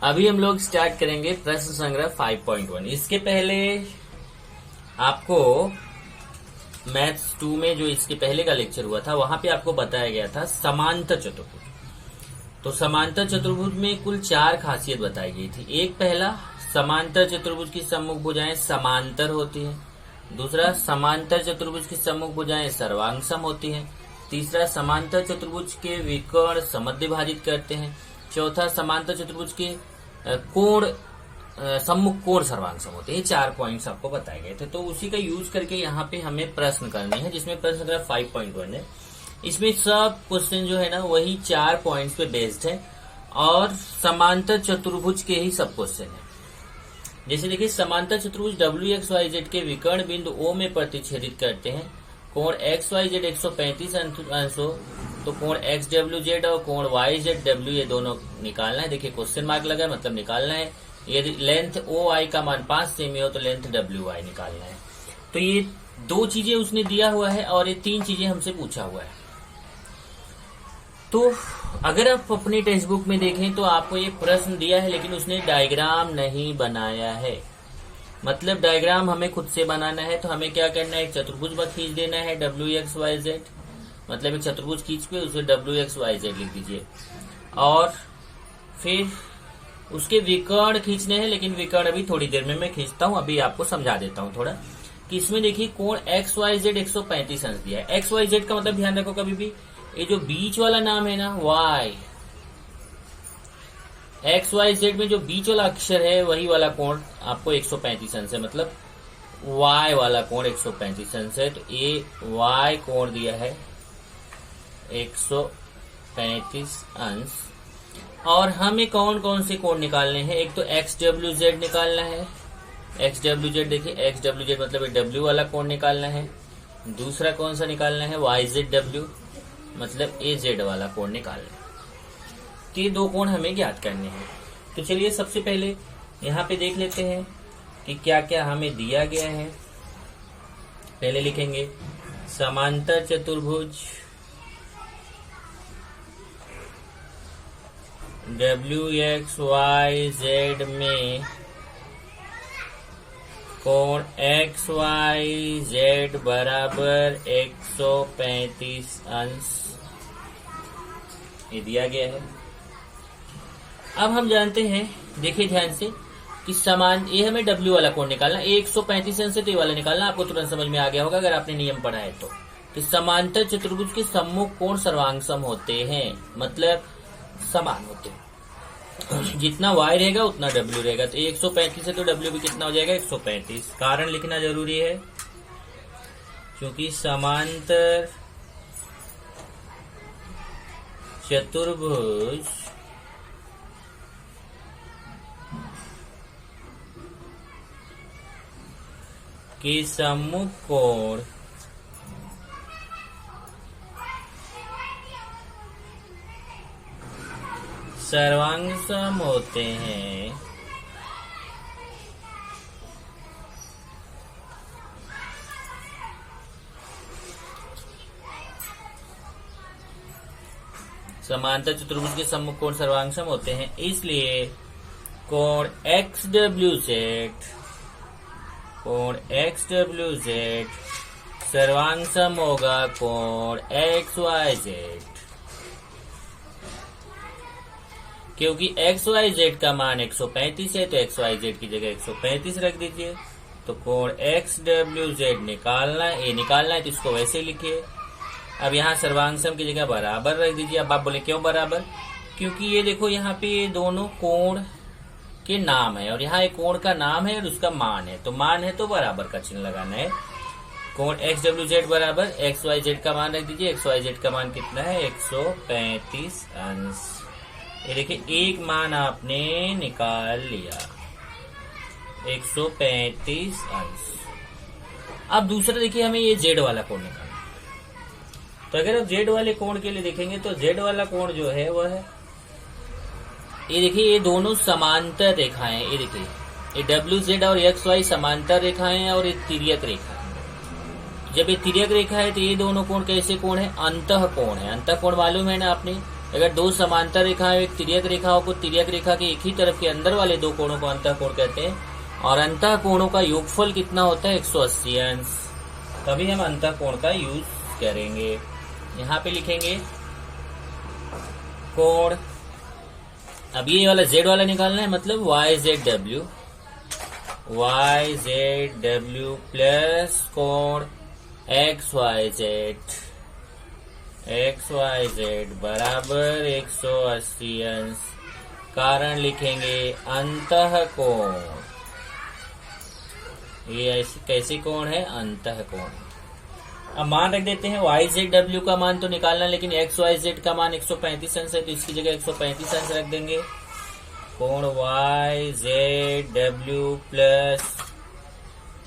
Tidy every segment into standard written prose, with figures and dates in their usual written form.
अभी हम लोग स्टार्ट करेंगे प्रश्न संग्रह 5.1। इसके पहले आपको मैथ्स 2 में जो इसके पहले का लेक्चर हुआ था वहां पे आपको बताया गया था समांतर चतुर्भुज। तो समांतर चतुर्भुज में कुल 4 खासियत बताई गई थी। एक, पहला, समांतर चतुर्भुज की सम्मुख भुजाएं समांतर होती हैं। दूसरा, समांतर चतुर्भुज की सम्मुख भुजाएं सर्वांगसम होती हैं। तीसरा, समांतर चतुर्भुज के विकर्ण समद्विभाजित करते हैं। चौथा, समांतर चतुर्भुज के कोण सम्मुख कोण सर्वांगसम होते हैं। ये 4 पॉइंट्स आपको बताए गए थे। तो उसी का यूज करके यहाँ पे हमें प्रश्न करने हैं, जिसमें प्रश्न संख्या 5.1 है। इसमें सब क्वेश्चन जो है ना वही 4 पॉइंट्स पे बेस्ड है और समांतर चतुर्भुज के ही सब क्वेश्चन है। जैसे देखिए, समांतर चतुर्भुज WXYZ के विकर्ण बिंदु O में प्रतिच्छेदित करते हैं। कोण XYZ 135 अंश हो तो कोण XWZ और कोण YZW ये दोनों निकालना है। देखिए क्वेश्चन मार्क लगा है, मतलब निकालना है। यदि लेंथ OI का मान 5 सेमी हो तो लेंथ WI निकालना है। तो ये 2 चीजें उसने दिया हुआ है और ये 3 चीजें हमसे पूछा हुआ है। तो अगर आप अपनी टेक्स्ट बुक में देखें तो आपको ये प्रश्न दिया है, लेकिन उसने डायग्राम नहीं बनाया है। मतलब डायग्राम हमें खुद से बनाना है। तो हमें क्या करना है, एक चतुर्भुज खींच देना है WXYZ, मतलब एक चतुर्भुज खींच पे उसे WXYZ लिख दीजिए और फिर उसके विकर्ण खींचने हैं। लेकिन विकर्ण अभी थोड़ी देर में मैं खींचता हूं, अभी आपको समझा देता हूं थोड़ा कि इसमें देखिए कोण XYZ 135 अंश दिया है। XYZ का मतलब ध्यान रखो कभी भी, ये जो बीच वाला नाम है ना Y, XYZ में जो बीच वाला अक्षर है वही वाला कोण आपको 135 अंश है, मतलब Y वाला कोण 135 अंश है। तो ये Y कोण दिया है 135 अंश। और हमें कौन कौन से कोण निकालने हैं, एक तो XWZ निकालना है। XWZ देखिए, XWZ मतलब W वाला कोण निकालना है। दूसरा कौन सा निकालना है, YZW मतलब AZ वाला कोण निकालना है। तो ये 2 कोण हमें ज्ञात करने हैं। तो चलिए सबसे पहले यहाँ पे देख लेते हैं कि क्या क्या हमें दिया गया है। पहले लिखेंगे समांतर चतुर्भुज WXYZ में कोण XYZ बराबर 135 अंश ये दिया गया है। अब हम जानते हैं, देखिए ध्यान से, कि समान ये हमें W वाला कोण निकालना, 135 अंश से तो ये वाला निकालना। आपको तुरंत समझ में आ गया होगा अगर आपने नियम पढ़ा है तो। कि समांतर चतुर्भुज के सम्मुख कोण सर्वांगसम होते हैं, मतलब समान होते हैं। जितना Y रहेगा उतना W रहेगा। तो 135 है तो W भी कितना हो जाएगा, 135। कारण लिखना जरूरी है क्योंकि समांतर चतुर्भुज के सम्मुख कोण सर्वांगसम होते हैं। समांतर चतुर्भुज के सम्मुख कोण सर्वांगसम होते हैं, इसलिए कोण XWZ सर्वांगसम होगा कोण XYZ। क्योंकि XYZ का मान 135 है तो XYZ की जगह 135 रख दीजिए। तो कोण XWZ निकालना है तो इसको वैसे लिखिए। अब यहाँ सर्वांगसम की जगह बराबर रख दीजिए। अब आप बोले क्यों बराबर, क्योंकि ये देखो यहाँ पे ये दोनों कोण के नाम है और यहाँ एक कोण का नाम है और उसका मान है। तो मान है तो बराबर का चिन्ह लगाना है। कोण XWZ बराबर XYZ का मान रख दीजिए। XYZ का मान कितना है, 135 अंश। ये देखिए एक मान आपने निकाल लिया, 135 अंश। अब दूसरा देखिए, हमें ये Z वाला कोण निकालना। तो अगर आप Z वाले कोण के लिए देखेंगे तो Z वाला कोण जो है वह है, ये देखिए ये दोनों समांतर रेखाएं। ये देखिए ये WZ और XY समांतर रेखाएं हैं और ये तिर्यक रेखा है। जब ये तिर्यक रेखा है तो ये दोनों कोण कैसे कोण है, अंतः कोण है। अंतः कोण मालूम है ना आपने, अगर दो समांतर रेखा एक तिर्यक रेखाओं को तिर्यक रेखा के एक ही तरफ के अंदर वाले दो कोणों को अंतःकोण कहते हैं, और अंतःकोणों का योगफल कितना होता है 180 अंश, तभी हम अंतःकोण का यूज करेंगे। यहाँ पे लिखेंगे कोण, अब ये वाला z वाला निकालना है, मतलब YZW प्लस कोण XYZ बराबर 180 अंश। कारण लिखेंगे अंतःकोण, ये ऐसे कैसे कोण है, अंतःकोण। अब मान रख देते हैं YZW का मान तो निकालना, लेकिन XYZ का मान 135 अंश है, तो इसकी जगह 135 अंश रख देंगे। कोण YZW प्लस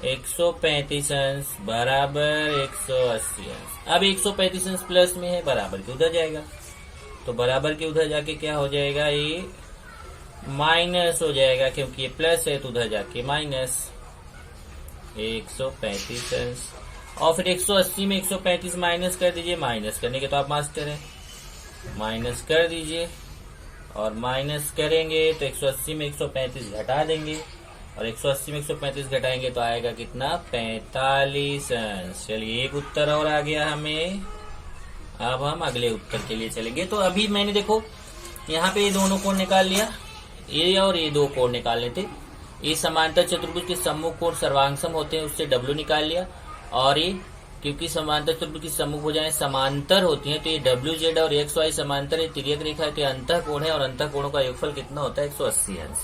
135 अंश बराबर 180 अंश। अब 135 अंश प्लस में है, बराबर के उधर जाएगा, तो बराबर के उधर जाके क्या हो जाएगा, ये माइनस हो जाएगा, क्योंकि ये प्लस है तो उधर जाके माइनस 135 अंश। और फिर 180 में 135 माइनस कर दीजिए, माइनस करने के तो आप मास्टर हैं, माइनस कर दीजिए, और माइनस करेंगे तो 180 में 135 घटा देंगे, और 180 में 135 घटाएंगे तो आएगा कितना, 45 अंश। चलिए एक उत्तर और आ गया हमें। अब हम अगले उत्तर के लिए चलेंगे। तो अभी मैंने देखो यहाँ पे ये दोनों कोण निकाल लिया, ये और ये दो कोण निकालने थे। ये समांतर चतुर्भुज के सम्मुख कोण सर्वांगसम होते हैं, उससे W निकाल लिया, और ये क्योंकि समांतर चतुर्भुज की सम्मुख भुजाएं समांतर होती हैं, तो ये WZ और XY समांतर है, तिर्यक रेखा है, तो ये अंतःकोण है, और अंतःकोणों का योगफल कितना होता है 180 अंश।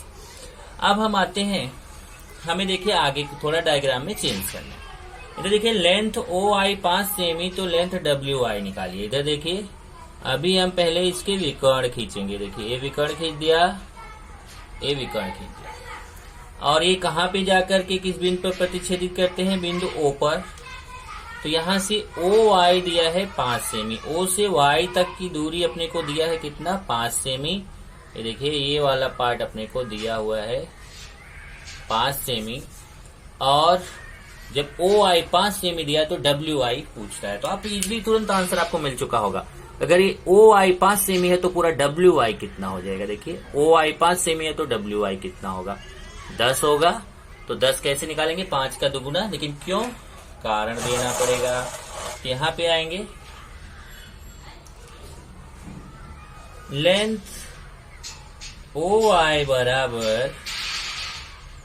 अब हम आते हैं, हमें देखिए आगे थोड़ा डायग्राम में चेंज करना है। इधर देखिए लेंथ OI 5 सेमी, तो लेंथ WI निकालिए। इधर देखिए अभी हम पहले इसके विकर्ण खींचेंगे। देखिए ये विकर्ण खींच दिया, ये विकर्ण खींच दिया, और ये कहाँ पे जाकर के किस बिंदु पर प्रतिच्छेदित करते हैं, बिंदु O पर। तो यहाँ से OY दिया है 5 सेमी, O से Y तक की दूरी अपने को दिया है कितना, 5 सेमी। ये देखिए ये वाला पार्ट अपने को दिया हुआ है 5 सेमी, और जब OI 5 सेमी दिया तो WI पूछ रहा है, तो आप इजीली तुरंत आंसर आपको मिल चुका होगा। अगर ये OI 5 सेमी है तो पूरा WI कितना हो जाएगा। देखिए OI 5 सेमी है तो WI कितना होगा, 10 होगा। तो 10 कैसे निकालेंगे, 5 का दुगुना, लेकिन क्यों, कारण देना पड़ेगा। यहाँ पे आएंगे, लेंथ OI बराबर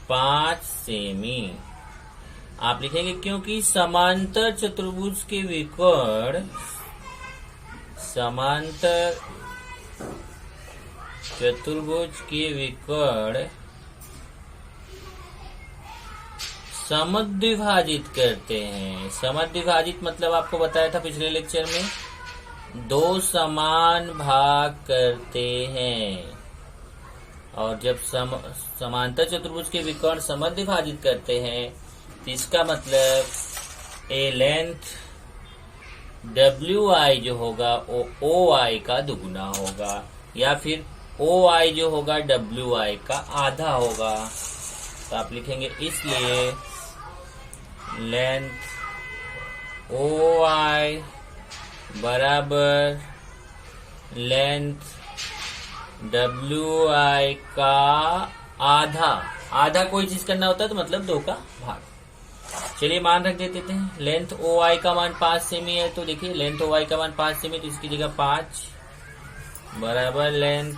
5 सेमी आप लिखेंगे, क्योंकि समांतर चतुर्भुज के विकर्ण, समांतर चतुर्भुज के विकर्ण समद्विभाजित करते हैं। समद्विभाजित मतलब आपको बताया था पिछले लेक्चर में, दो समान भाग करते हैं। और जब समांतर चतुर्भुज के विकर्ण समद्विभाजित करते हैं, तो इसका मतलब ए लेंथ WI जो होगा वो OI का दुगुना होगा, या फिर OI जो होगा WI का आधा होगा। तो आप लिखेंगे इसलिए लेंथ OI बराबर लेंथ WI का आधा। आधा कोई चीज करना होता है तो मतलब 2 का भाग। चलिए मान रख देते थे, लेंथ OI का मान 5 सेमी है, तो देखिए लेंथ OI का मान 5 सेमी, तो इसकी जगह 5 बराबर लेंथ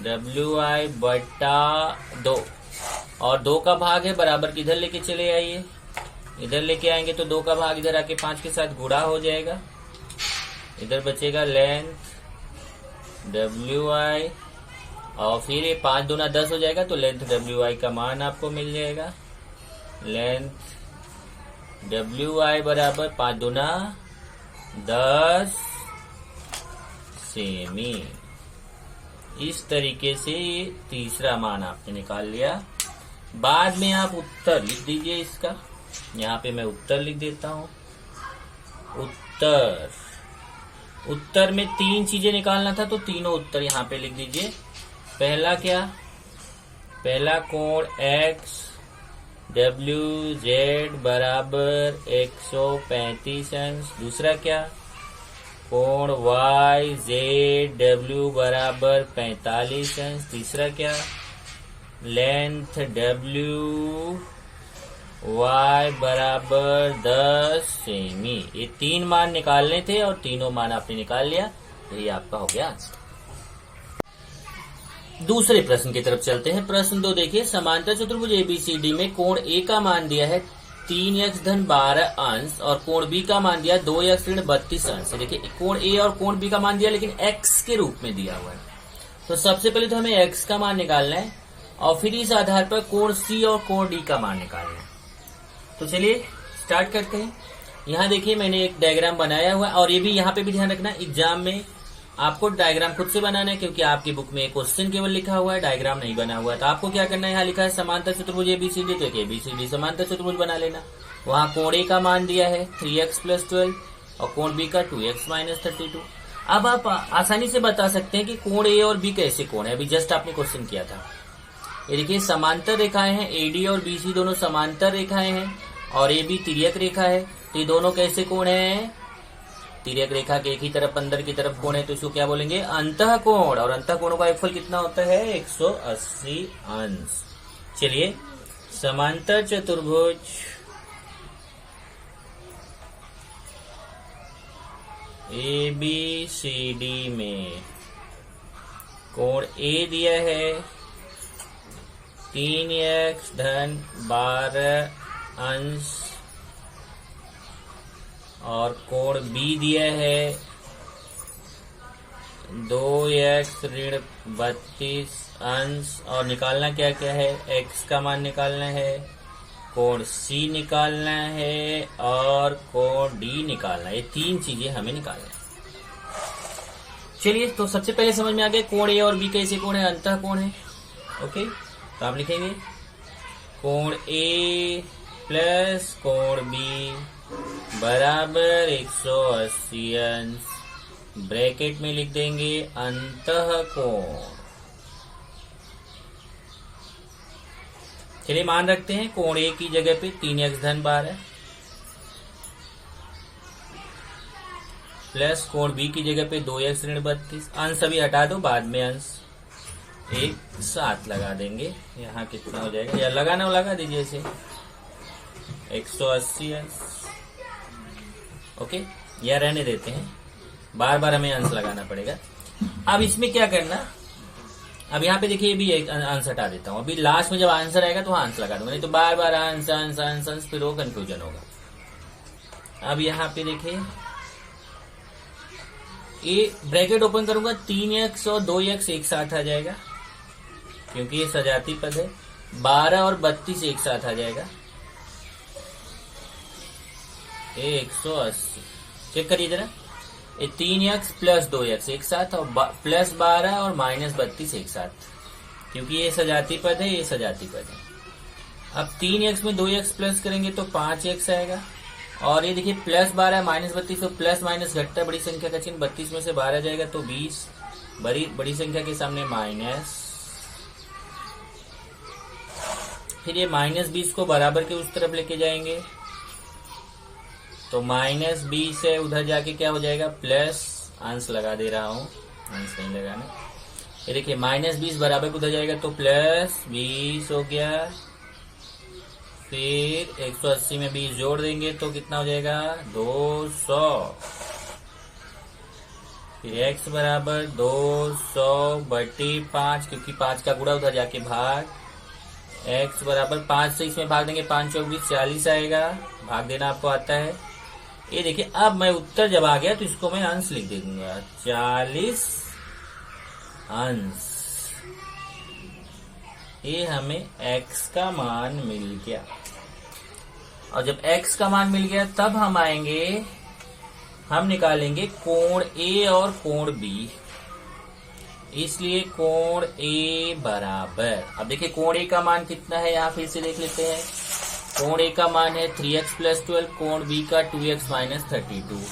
WI बटा 2, और 2 का भाग है, बराबर किधर लेके चले आइए, इधर लेके आएंगे तो 2 का भाग इधर आके 5 के साथ गुणा हो जाएगा, इधर बचेगा लेंथ WI, और फिर ये 5 दूना 10 हो जाएगा, तो लेंथ WI का मान आपको मिल जाएगा, लेंथ WI बराबर 5 दूना 10 सेमी। इस तरीके से ये तीसरा मान आपने निकाल लिया। बाद में आप उत्तर लिख दीजिए इसका, यहाँ पे मैं उत्तर लिख देता हूँ। उत्तर में 3 चीजें निकालना था, तो तीनों उत्तर यहाँ पे लिख दीजिए। पहला क्या, पहला कोण XWZ बराबर 135 अंश। दूसरा क्या, कोण वाई जेड डब्ल्यू बराबर 45 अंश। तीसरा क्या, लेंथ डब्ल्यू वाई बराबर 10 सेमी। ये 3 मान निकालने थे और तीनों मान आपने निकाल लिया, यही आपका हो गया आंसर। दूसरे प्रश्न की तरफ चलते हैं। प्रश्न 2 देखिए, समांतर चतुर्भुज एबीसीडी में कोण ए का मान दिया है 3x धन 12 अंश और कोण बी का मान दिया 2x ऋण 32 अंश। देखिए कोण ए और कोण बी का मान दिया लेकिन x के रूप में दिया हुआ है, तो सबसे पहले तो हमें x का मान निकालना है और फिर इस आधार पर कोण सी और कोण डी का मान निकालना है। तो चलिए स्टार्ट करते हैं। यहाँ देखिए मैंने एक डायग्राम बनाया हुआ है और ये भी यहाँ पे भी ध्यान रखना, एग्जाम में आपको डायग्राम खुद से बनाना है क्योंकि आपकी बुक में क्वेश्चन केवल लिखा हुआ है, डायग्राम नहीं बना हुआ है। तो आपको क्या करना है, यहाँ लिखा है समांतर चतुर्भुज एबीसीडी, तो एबीसीडी समांतर चतुर्भुज बना लेना। वहाँ कोण ए का मान दिया है 3x + 12 और कोण बी का 2x - 32। अब आप आसानी से बता सकते हैं कि कोण ए और बी कैसे कोण है, अभी जस्ट आपने क्वेश्चन किया था। ये देखिए समांतर रेखाएं हैं, एडी और बीसी दोनों समांतर रेखाएं हैं और ए बी तिर्यक रेखा है, तो ये दोनों कैसे कोण है, तिर्यक रेखा के एक ही तरफ अंदर की तरफ कोण है, तो इसको क्या बोलेंगे, अंतःकोण। और अंतःकोणों का योगफल कितना होता है, 180 अंश। चलिए समांतर चतुर्भुज एबीसीडी में कोण ए दिया है 3x धन 12 अंश और कोण बी दिया है 2x ऋण 32 अंश और निकालना क्या क्या है, x का मान निकालना है, कोण C निकालना है और कोण D निकालना है। ये 3 चीजें हमें निकालना है। चलिए तो सबसे पहले समझ में आ गया कोण A और B कैसे कोण है, अंतःकोण है। ओके, तो आप लिखेंगे कोण A प्लस कोण B बराबर 180 अंश, ब्रैकेट में लिख देंगे अंतःकोण। चलिए मान रखते हैं, कोण ए की जगह पे 3x धन 12 प्लस कोण बी की जगह पे 2x ऋण 32। अंश अभी हटा दो, बाद में अंश एक साथ लगा देंगे। यहाँ कितना हो जाएगा, या लगाना लगा दीजिए इसे, 180 अंश। ओके, या रहने देते हैं, बार बार हमें अंश लगाना पड़ेगा। अब इसमें क्या करना, अब यहाँ पे देखिए भी एक अंश हटा देता हूँ, अभी लास्ट में जब आंसर आएगा तो अंश लगा दूंगा, नहीं तो बार बार अंश अंश अंश अंश, फिर वो कंफ्यूजन होगा। अब यहाँ पे देखिए ये ब्रैकेट ओपन करूंगा, 3x और 2x एक साथ आ जाएगा क्योंकि ये सजाती पद है, 12 और 32 एक साथ आ जाएगा, ये 180। चेक करिए जरा, ये 3x + 2x एक साथ और प्लस 12 और -32 एक साथ, क्योंकि ये सजाती पद है, ये सजाती पद है। अब 3x में 2x प्लस करेंगे तो 5x आएगा और ये देखिए प्लस 12 -32, तो प्लस माइनस घटता बड़ी संख्या का चिन्ह, 32 में से 12 जाएगा तो 20, बड़ी संख्या के सामने माइनस, फिर ये -20 को बराबर के उस तरफ लेके जाएंगे तो -20 है, उधर जाके क्या हो जाएगा, प्लस, अंश लगा दे रहा हूं, अंश नहीं लगाना। ये देखिए -20 बराबर को उधर जाएगा तो +20 हो गया, फिर 180 में 20 जोड़ देंगे तो कितना हो जाएगा, 200। फिर x बराबर 200/5, क्योंकि 5 का गुणा उधर जाके भाग, x बराबर 5 से इसमें भाग देंगे, 5 × 24 40 आएगा, भाग देना आपको आता है। ये देखिए अब मैं उत्तर जब आ गया तो इसको मैं अंश लिख दे दूंगा, 40 अंश। ये हमें x का मान मिल गया और जब x का मान मिल गया तब हम आएंगे, हम निकालेंगे कोण A और कोण B। इसलिए कोण A बराबर, अब देखिए कोण A का मान कितना है, यहाँ फिर से देख लेते हैं। कोण A का मान है 3x + 12, कोण B का 2x - 32।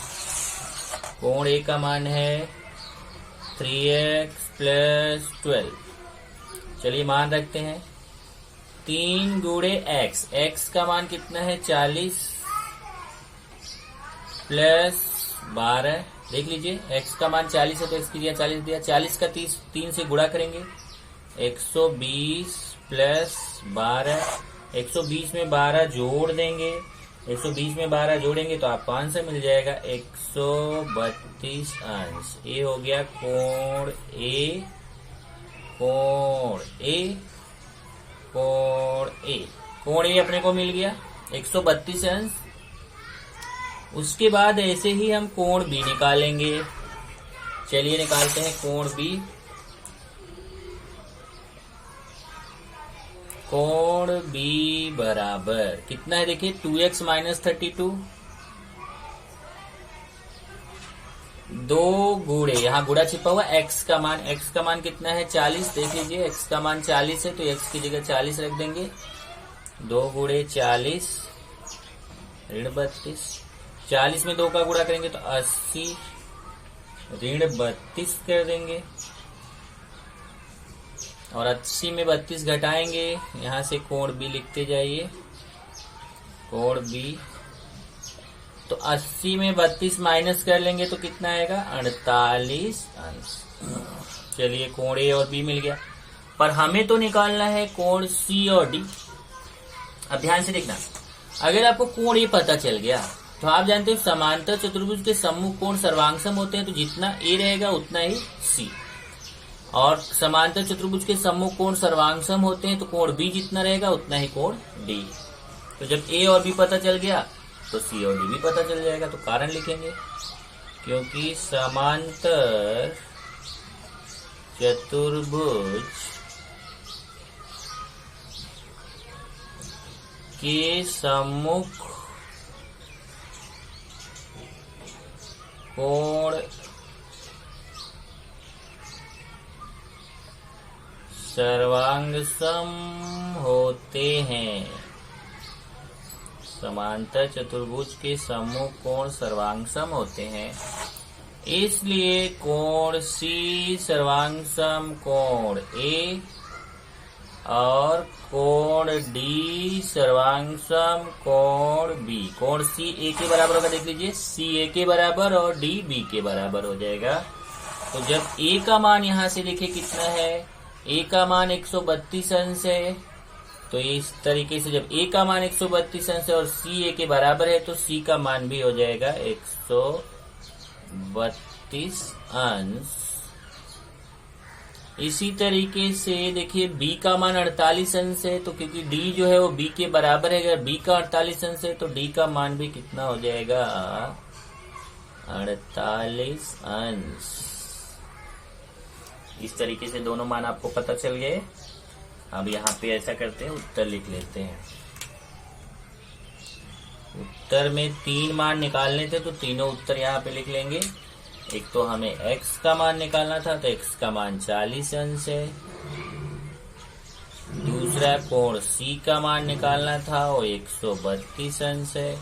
कोण A का मान है 3x + 12। चलिए मान रखते हैं, 3 × x, x का मान कितना है 40 + 12 देख लीजिए x का मान 40 है तो x की जगह 40 दिया। 40 का 3 से गुणा करेंगे 120 प्लस 12। 120 में 12 जोड़ देंगे, 120 में 12 जोड़ेंगे तो आपको आंसर मिल जाएगा 132 अंश। ये हो गया कोण ए, कोण ए, कोण ए। कोण ए अपने को मिल गया 132 अंश। उसके बाद ऐसे ही हम कोण बी निकालेंगे। चलिए निकालते हैं कोण बी। कोण बी बराबर कितना है देखिए 2x माइनस 32। 2 गुणे, यहाँ गुणा छिपा हुआ x का मान कितना है 40। देख लीजिए x का मान 40 है तो x की जगह 40 रख देंगे। 2 गुणे 40 ऋण 32। 40 में 2 का गुणा करेंगे तो 80 ऋण 32 कर देंगे। और 80 में 32 घटाएंगे, यहां से कोण बी लिखते जाइए। कोण बी तो 80 में 32 माइनस कर लेंगे तो कितना आएगा 48 अंश। चलिए कोण ए और बी मिल गया। पर हमें तो निकालना है कोण सी और डी। अब ध्यान से देखना, अगर आपको कोण ए पता चल गया तो आप जानते हो समांतर चतुर्भुज के सम्मुख कोण सर्वांगसम होते हैं, तो जितना ए रहेगा उतना ही सी। और समांतर चतुर्भुज के सम्मुख कोण सर्वांगसम होते हैं तो कोण बी जितना रहेगा उतना ही कोण डी। तो जब ए और बी पता चल गया तो सी और डी भी पता चल जाएगा। तो कारण लिखेंगे, क्योंकि समांतर चतुर्भुज के सम्मुख कोण सर्वांगसम होते हैं। समांतर चतुर्भुज के सम्मुख कोण सर्वांगसम होते हैं, इसलिए कोण सी सर्वांगसम कोण ए और कोण डी सर्वांगसम कोण बी। कोण सी ए के बराबर होगा, देख लीजिए सी ए के बराबर और डी बी के बराबर हो जाएगा। तो जब ए का मान यहां से देखिए कितना है, ए का मान 132 अंश है, तो इस तरीके से जब ए का मान 132 अंश है और सी ए के बराबर है तो सी का मान भी हो जाएगा 132 अंश। इसी तरीके से देखिए बी का मान 48 अंश है, तो क्योंकि डी जो है वो बी के बराबर है, अगर बी का 48 अंश है तो डी का मान भी कितना हो जाएगा 48 अंश। इस तरीके से दोनों मान आपको पता चल गए। अब यहाँ पे ऐसा करते हैं, उत्तर लिख लेते हैं। उत्तर में 3 मान निकालने थे तो तीनों उत्तर यहाँ पे लिख लेंगे। एक तो हमें x का मान निकालना था तो x का मान 40 अंश है। दूसरा कोण c का मान निकालना था वो 132 अंश है।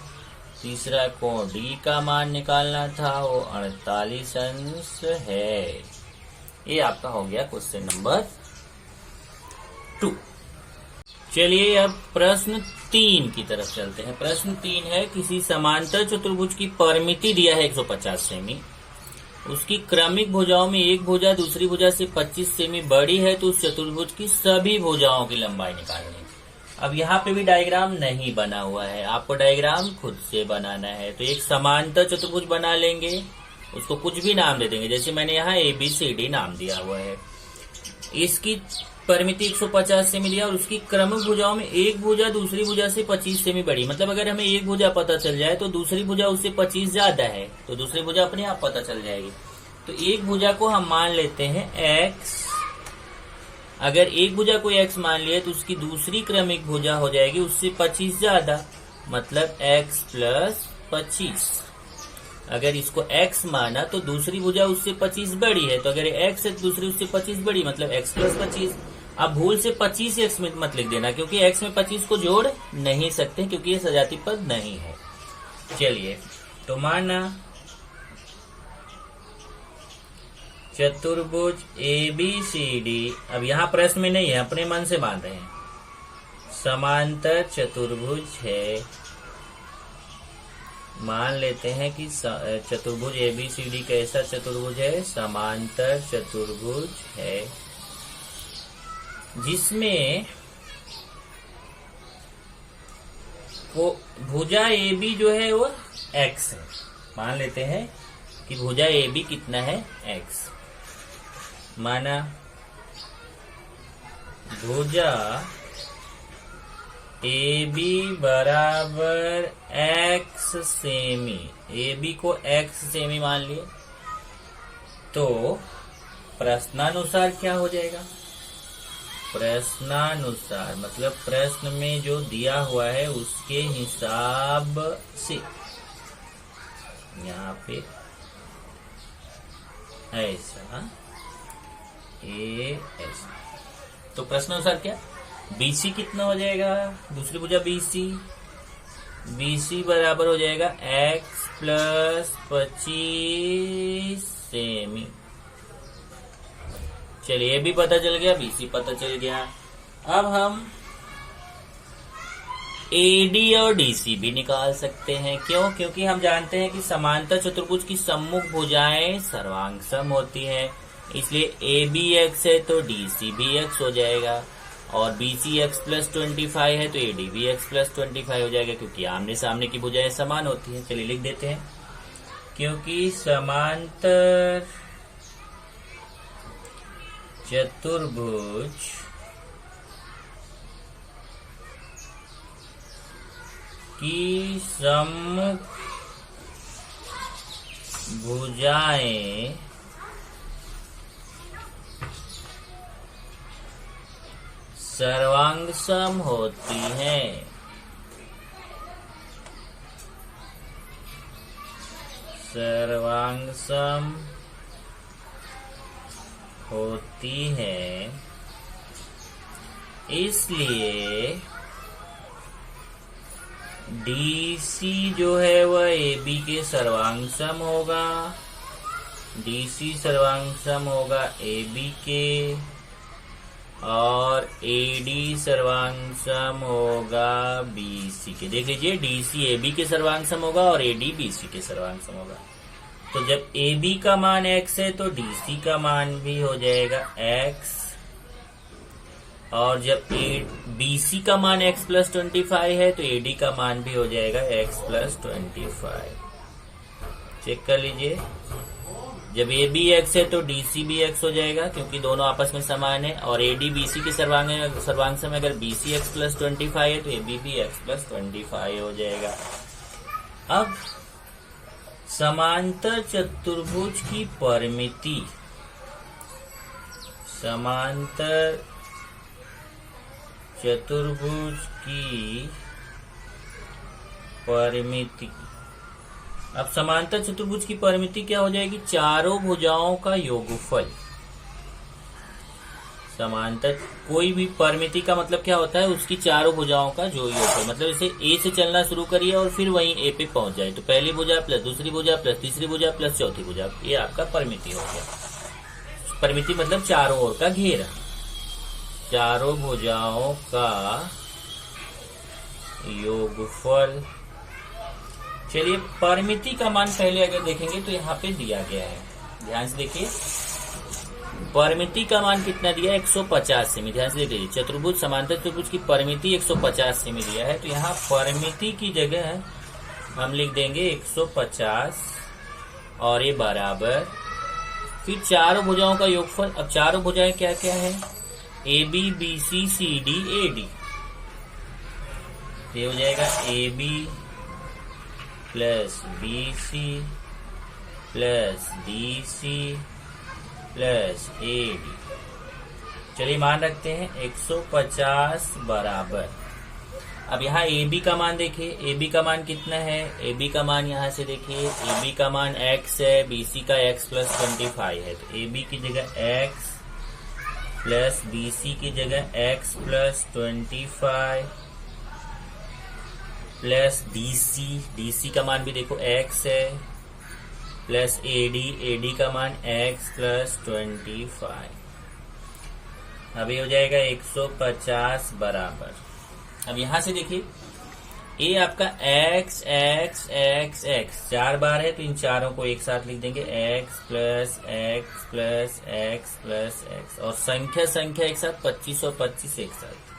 तीसरा कोण d का मान निकालना था वो 48 अंश है। ये आपका हो गया क्वेश्चन नंबर 2। चलिए अब प्रश्न 3 की तरफ चलते हैं। प्रश्न 3 है, किसी समांतर चतुर्भुज की परिमिति दिया है 150 सेमी, उसकी क्रमिक भुजाओं में एक भुजा दूसरी भुजा से 25 सेमी बड़ी है, तो उस चतुर्भुज की सभी भुजाओं की लंबाई निकालनी है। अब यहाँ पे भी डायग्राम नहीं बना हुआ है, आपको डायग्राम खुद से बनाना है। तो एक समांतर चतुर्भुज बना लेंगे, उसको कुछ भी नाम दे देंगे, जैसे मैंने यहाँ ABCD नाम दिया हुआ है। इसकी परिमिति 150 सेमी लिया और उसकी क्रमिक भुजाओं में एक भुजा दूसरी भुजा से 25 सेमी बड़ी। मतलब अगर हमें एक भुजा पता चल जाए तो दूसरी भुजा उससे 25 ज्यादा है, तो दूसरी भुजा अपने आप पता चल जाएगी। तो एक भुजा को हम मान लेते हैं x। अगर एक भुजा को x मान लिया तो उसकी दूसरी क्रमिक भुजा हो जाएगी उससे 25 ज्यादा, मतलब x प्लस 25। अगर इसको x माना तो दूसरी भुजा उससे 25 बड़ी है, तो अगर x है तो दूसरी उससे 25 बड़ी, मतलब x प्लस 25। अब भूल से 25 x में मत लिख देना, क्योंकि x में 25 को जोड़ नहीं सकते, क्योंकि ये सजाती पद नहीं है। चलिए तो माना चतुर्भुज ABCD, अब यहाँ प्रश्न में नहीं है, अपने मन से मान रहे हैं, समांतर चतुर्भुज है मान लेते हैं कि चतुर्भुज ABCD कैसा चतुर्भुज है? समांतर चतुर्भुज है, जिसमें वो भुजा AB जो है वो x है। मान लेते हैं कि भुजा AB कितना है? x। माना भुजा AB बराबर x सेमी, AB को x सेमी मान लिए, तो प्रश्नानुसार क्या हो जाएगा? प्रश्नानुसार मतलब प्रश्न में जो दिया हुआ है उसके हिसाब से यहाँ पे ऐसा ऐसा, तो प्रश्नानुसार क्या? BC कितना हो जाएगा? दूसरी भुजा BC बराबर हो जाएगा x प्लस 25 सेमी। चलिए, भी पता चल गया, BC पता चल गया। अब हम AD और DC भी निकाल सकते हैं। क्यों? क्योंकि हम जानते हैं कि समांतर चतुर्भुज की सम्मुख भुजाएं सर्वांग सम होती हैं, इसलिए AB x है तो DC भी x हो जाएगा, और BC x प्लस 25 है तो AD भी x प्लस 25 हो जाएगा, क्योंकि आमने सामने की भुजाएं समान होती हैं। चलिए लिख देते हैं, क्योंकि समांतर चतुर्भुज की सम्मुख भुजाएं सर्वांग सम होती हैं, सर्वांग सम होती है, इसलिए DC जो है वह AB के सर्वांग सम होगा, DC सर्वांग सम होगा AB के, और AD सर्वांग सम होगा BC के। देख लीजिए, DC AB के सर्वांग सम होगा और AD BC के सर्वांग सम होगा। तो जब AB का मान x है तो DC का मान भी हो जाएगा x, और जब BC का मान x प्लस 25 है तो AD का मान भी हो जाएगा x प्लस 25। चेक कर लीजिए, जब AB x है तो DC भी x हो जाएगा, क्योंकि दोनों आपस में समान है, और AD BC के सर्वांग सम अगर BC x प्लस 25 है तो AB भी x प्लस 25 हो जाएगा। अब समांतर चतुर्भुज की परिमिति, समांतर चतुर्भुज की परिमिति, अब समांतर चतुर्भुज की परिमिति क्या हो जाएगी? चारों भुजाओं का योगफल। समांतर कोई भी परिमिति का मतलब क्या होता है? उसकी चारों भुजाओं का जो योगफल, मतलब इसे A से चलना शुरू करिए और फिर वहीं A पे पहुंच जाए, तो पहली भुजा प्लस दूसरी भुजा प्लस तीसरी भुजा प्लस चौथी भुजा, ये आपका परिमिति हो गया। परिमिति मतलब चारों ओर का घेरा, चारों भुजाओं का योगफल। चलिए, परिमिति का मान पहले अगर देखेंगे तो यहाँ पे दिया गया है, ध्यान से देखिए, परिमिति का मान कितना दिया? 150 सेमी। ध्यान से देखिए, चतुर्भुज समांतर चतुर्भुज की परिमिति 150 सेमी दिया है, तो यहाँ परिमिति की जगह हम लिख देंगे 150 और ये बराबर, फिर चारों भुजाओं का योगफल। अब चारों भुजाएं क्या क्या है? AB BC CD AD, ये हो जाएगा AB plus BC plus DC plus AD। चलिए मान रखते हैं 150 बराबर, अब यहाँ AB का मान देखिए, AB का मान कितना है? AB का मान यहाँ से देखिए, AB का मान x है, BC का x प्लस 25 है, तो AB की जगह x प्लस BC की जगह x प्लस 25 प्लस DC का मान भी देखो x है, प्लस AD का मान x प्लस 25। अभी हो जाएगा 150 बराबर। अब यहां से देखिए, ए आपका एक्स एक्स एक्स एक्स 4 बार है, तो इन चारों को एक साथ लिख देंगे, x plus x plus x plus x, और संख्या संख्या एक साथ 25 और 25 एक साथ।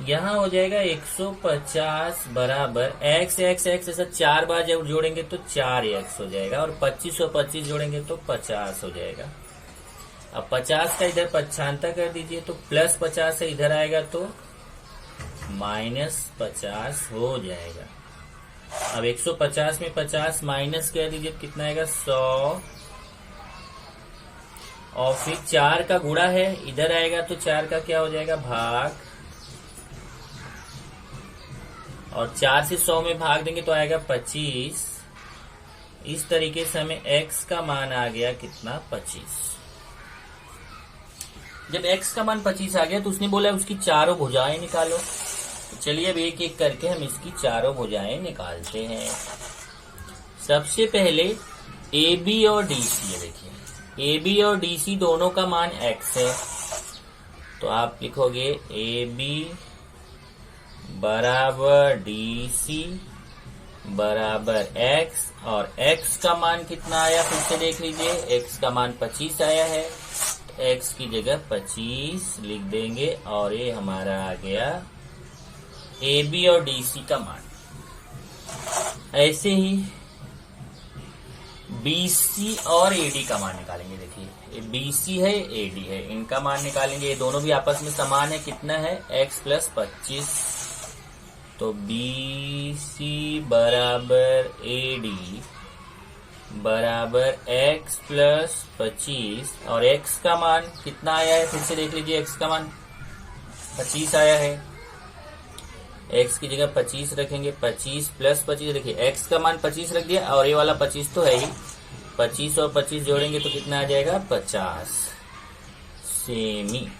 यहाँ हो जाएगा 150 बराबर एक्स एक्स एक्स, ऐसा 4 बार जब जोड़ेंगे तो 4x हो जाएगा, और 25 और 25 जोड़ेंगे तो 50 हो जाएगा। अब 50 का इधर पक्षांतर कर दीजिए, तो प्लस 50 से इधर आएगा तो -50 हो जाएगा। अब 150 में 50 माइनस कर दीजिए, कितना आएगा 100, और फिर 4 का गुणा है, इधर आएगा तो 4 का क्या हो जाएगा भाग, और 4 से 100 में भाग देंगे तो आएगा 25। इस तरीके से हमें x का मान आ गया कितना 25। जब x का मान 25 आ गया तो उसने बोला उसकी चारों भुजाएं निकालो। तो चलिए अब एक एक करके हम इसकी चारों भुजाएं निकालते हैं। सबसे पहले AB और DC है, देखिए AB और DC दोनों का मान x है, तो आप लिखोगे AB बराबर DC बराबर x, और x का मान कितना आया फिर से देख लीजिए, x का मान 25 आया है, तो x की जगह 25 लिख देंगे, और ये हमारा आ गया AB और DC का मान। ऐसे ही BC और AD का मान निकालेंगे। देखिए ये BC है, AD है, इनका मान निकालेंगे। ये दोनों भी आपस में समान है, कितना है x प्लस 25, तो BC बराबर AD बराबर x प्लस 25, और x का मान कितना आया है फिर से देख लीजिए, x का मान 25 आया है, x की जगह 25 रखेंगे, 25 प्लस 25, देखिए x का मान 25 रख दिया, और ये वाला 25 तो है ही, 25 और 25 जोड़ेंगे तो कितना आ जाएगा 50 सेमी।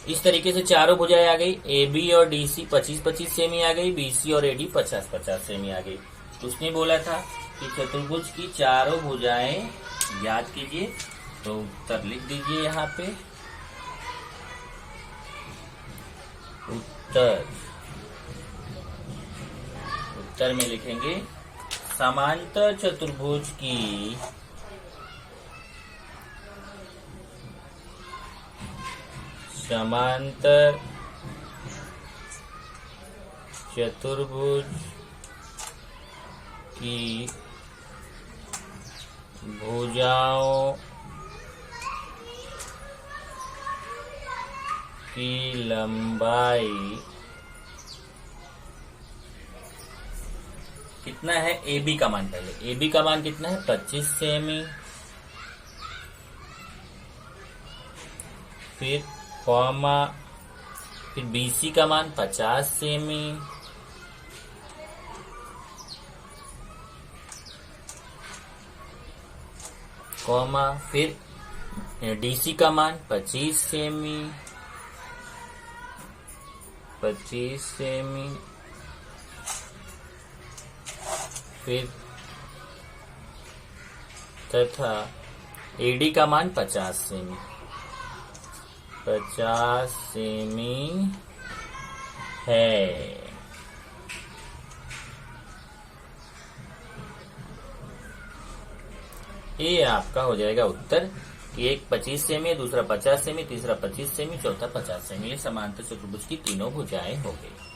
इस तरीके से चारों भुजाएं आ गई, AB और DC 25-25 सेमी आ गई, BC और AD 50-50 सेमी आ गई। तो उसने बोला था कि चतुर्भुज की चारों भुजाएं याद कीजिए, तो उत्तर लिख दीजिए यहाँ पे। उत्तर में लिखेंगे समांतर चतुर्भुज की समांतर चतुर्भुज की भुजाओं की लंबाई कितना है, AB का मान, पहले AB का मान कितना है 25 सेमी, फिर कॉमा, फिर BC का मान 50 सेमी, कॉमा, फिर DC का मान 25 सेमी, 25 सेमी, फिर तथा AD का मान 50 सेमी, 50 सेमी है। ये आपका हो जाएगा उत्तर कि एक 25 सेमी है, दूसरा 50 सेमी, तीसरा 25 सेमी, चौथा 50 सेमी। ये समांतर चतुर्भुज की तीनों भुजाएं हो गई।